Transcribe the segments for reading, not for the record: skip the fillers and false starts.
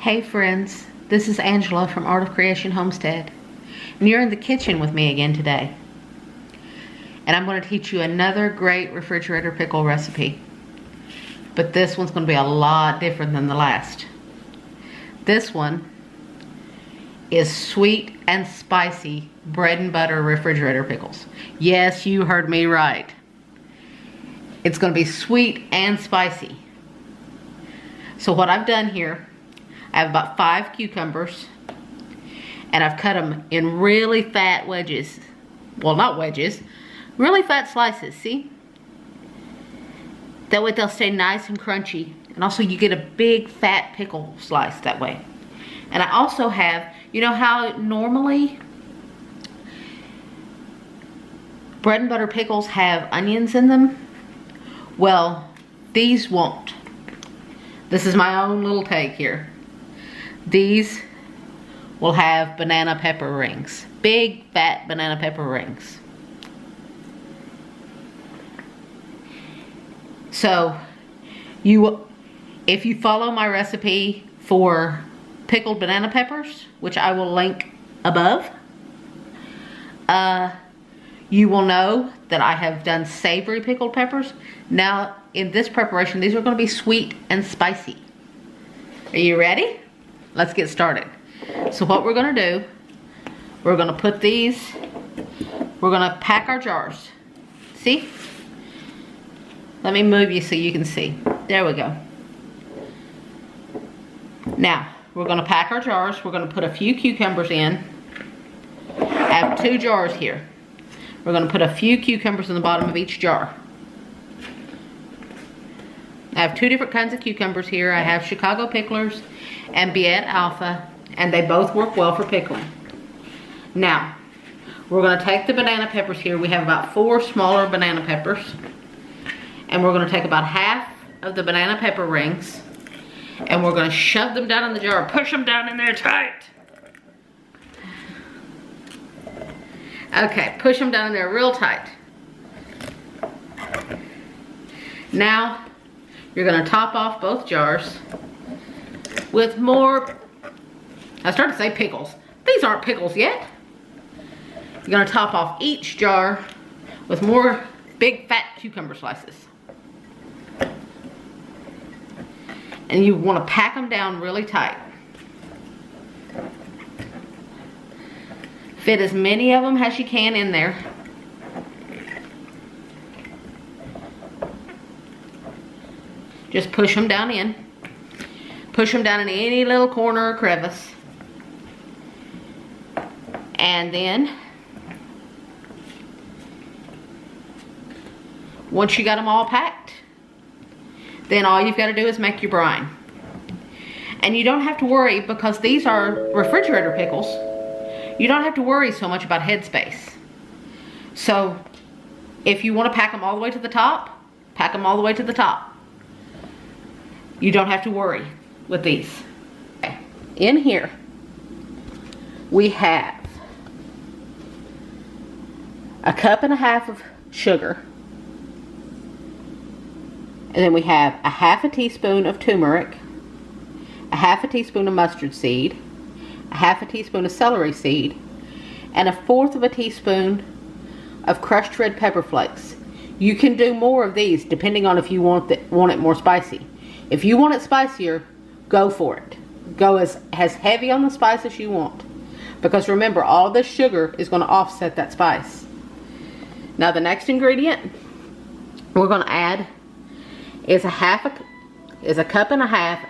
Hey friends, this is Angela from Art of Creation Homestead, and you're in the kitchen with me again today. And I'm going to teach you another great refrigerator pickle recipe. But this one's going to be a lot different than the last. This one is sweet and spicy bread and butter refrigerator pickles. Yes, you heard me right. It's going to be sweet and spicy. So what I've done here, I have about 5 cucumbers, and I've cut them in really fat wedges. Well, not wedges, really fat slices, see? That way they'll stay nice and crunchy, and also you get a big fat pickle slice that way. And I also have, you know how normally bread and butter pickles have onions in them? Well, these won't. This is my own little take here. These will have banana pepper rings. Big, fat banana pepper rings. So, if you follow my recipe for pickled banana peppers, which I will link above, you will know that I have done savory pickled peppers. Now, in this preparation, these are going to be sweet and spicy. Are you ready? Let's get started. So what we're going to do, we're going to put these, we're going to pack our jars. See? Let me move you so you can see. There we go. Now, we're going to pack our jars. We're going to put a few cucumbers in. I have 2 jars here. We're going to put a few cucumbers in the bottom of each jar. I have 2 different kinds of cucumbers here. I have Chicago Picklers and Biet Alpha, and they both work well for pickling. Now, we're going to take the banana peppers here. We have about 4 smaller banana peppers, and we're going to take about half of the banana pepper rings, and we're going to shove them down in the jar. Push them down in there tight. Okay, push them down in there real tight. Now, you're going to top off both jars with more, I started to say pickles. These aren't pickles yet. You're going to top off each jar with more big fat cucumber slices. And you want to pack them down really tight. Fit as many of them as you can in there. Just push them down in. Push them down in any little corner or crevice. And then, once you got them all packed, then all you've got to do is make your brine. And you don't have to worry, because these are refrigerator pickles, you don't have to worry so much about headspace. So, if you want to pack them all the way to the top, pack them all the way to the top. You don't have to worry with these. Okay. In here, we have 1.5 cups of sugar. And then we have 1/2 teaspoon of turmeric, 1/2 teaspoon of mustard seed, 1/2 teaspoon of celery seed, and 1/4 teaspoon of crushed red pepper flakes. You can do more of these depending on if you want it more spicy. If you want it spicier, go for it. Go as heavy on the spice as you want. Because remember, all this sugar is going to offset that spice. Now the next ingredient we're going to add is 1.5 cups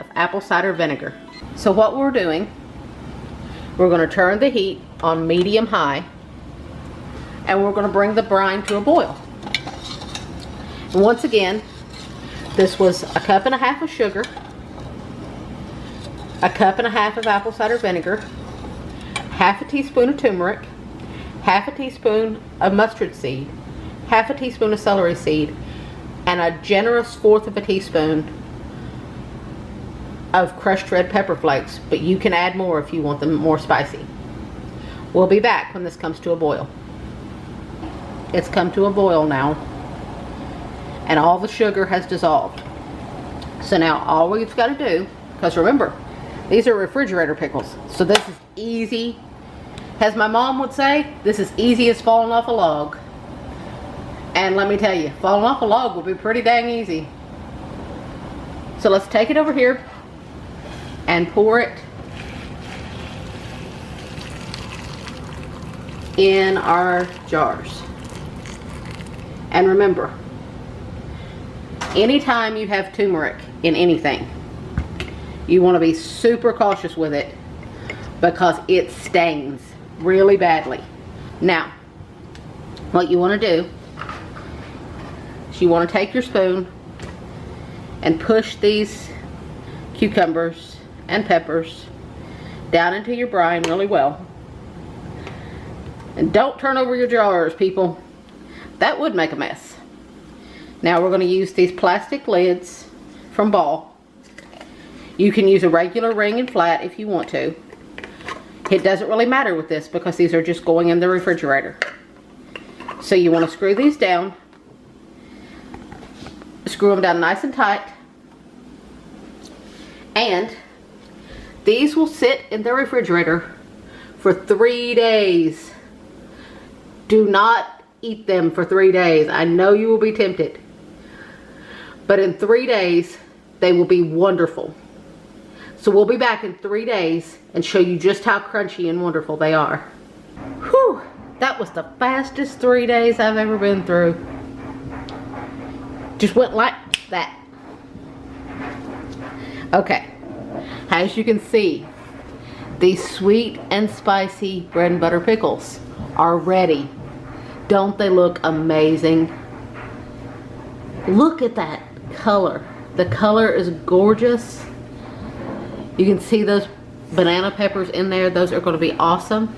of apple cider vinegar. So what we're doing, we're going to turn the heat on medium high, and we're going to bring the brine to a boil. And once again, this was 1.5 cups of sugar, 1.5 cups of apple cider vinegar, 1/2 teaspoon of turmeric, 1/2 teaspoon of mustard seed, 1/2 teaspoon of celery seed, and a generous 1/4 teaspoon of crushed red pepper flakes, but you can add more if you want them more spicy. We'll be back when this comes to a boil. It's come to a boil now, and all the sugar has dissolved. So now all we've got to do, because remember, These are refrigerator pickles. So this is easy. As my mom would say, this is easy as falling off a log. And let me tell you, falling off a log will be pretty dang easy. So let's take it over here and pour it in our jars. And remember, anytime you have turmeric in anything, you want to be super cautious with it because it stains really badly. Now, what you want to do is you want to take your spoon and push these cucumbers and peppers down into your brine really well. And don't turn over your jars, people. That would make a mess. Now we're going to use these plastic lids from Ball. You can use a regular ring and flat if you want to. It doesn't really matter with this because these are just going in the refrigerator. So you want to screw these down. Screw them down nice and tight. And these will sit in the refrigerator for 3 days. Do not eat them for 3 days. I know you will be tempted. But in 3 days, they will be wonderful. So we'll be back in 3 days and show you just how crunchy and wonderful they are. Whew, that was the fastest 3 days I've ever been through. Just went like that. Okay, as you can see, these sweet and spicy bread and butter pickles are ready. Don't they look amazing? Look at that color. The color is gorgeous. You can see those banana peppers in there. Those are going to be awesome.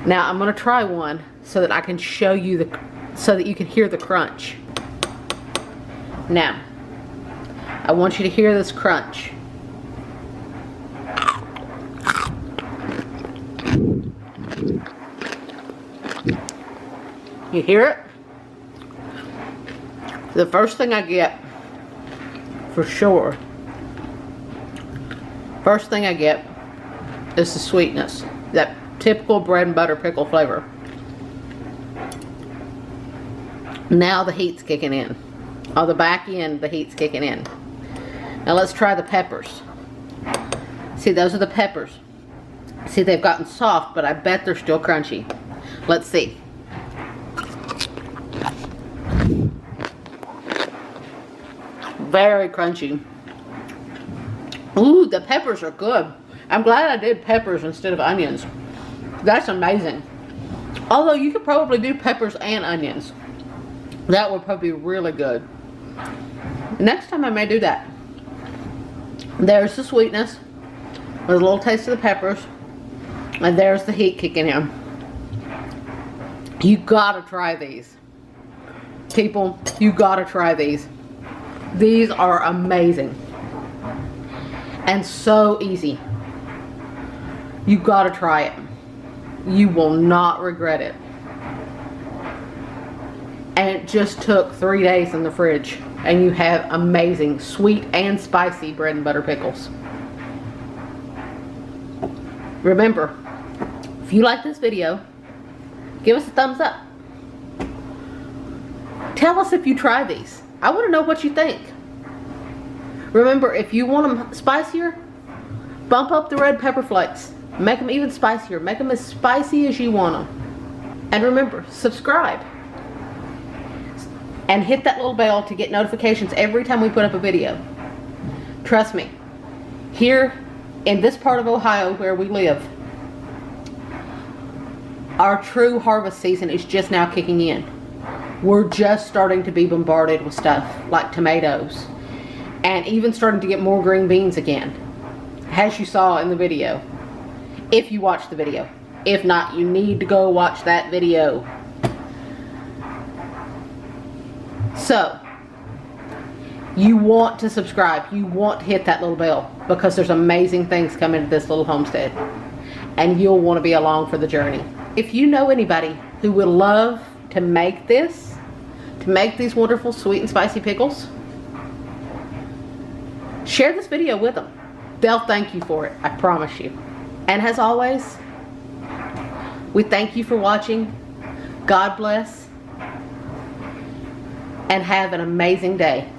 Now I'm going to try one so that I can show you so that you can hear the crunch. Now, I want you to hear this crunch. You hear it? The first thing I get, for sure, first thing I get is the sweetness. That typical bread and butter pickle flavor. Now the heat's kicking in. On the back end, the heat's kicking in. Now let's try the peppers. See, those are the peppers. See, they've gotten soft, but I bet they're still crunchy. Let's see. Very crunchy. Ooh, the peppers are good. I'm glad I did peppers instead of onions. That's amazing. Although you could probably do peppers and onions. That would probably be really good. Next time I may do that. There's the sweetness with a little taste of the peppers. And there's the heat kicking in. You gotta try these. People, you gotta try these. These are amazing. And so easy. You gotta try it. You will not regret it. And it just took 3 days in the fridge. And you have amazing sweet and spicy bread and butter pickles. Remember, if you like this video, give us a thumbs up. Tell us if you try these. I want to know what you think. Remember, if you want them spicier, bump up the red pepper flakes. Make them even spicier. Make them as spicy as you want them. And remember, subscribe. And hit that little bell to get notifications every time we put up a video. Trust me, here in this part of Ohio where we live, our true harvest season is just now kicking in. We're just starting to be bombarded with stuff like tomatoes and even starting to get more green beans again, as you saw in the video, if you watched the video. If not, you need to go watch that video. So, you want to subscribe. You want to hit that little bell because there's amazing things coming to this little homestead. And you'll want to be along for the journey. If you know anybody who would love to make this, to make these wonderful sweet and spicy pickles, share this video with them. They'll thank you for it, I promise you. And as always, we thank you for watching. God bless. And have an amazing day.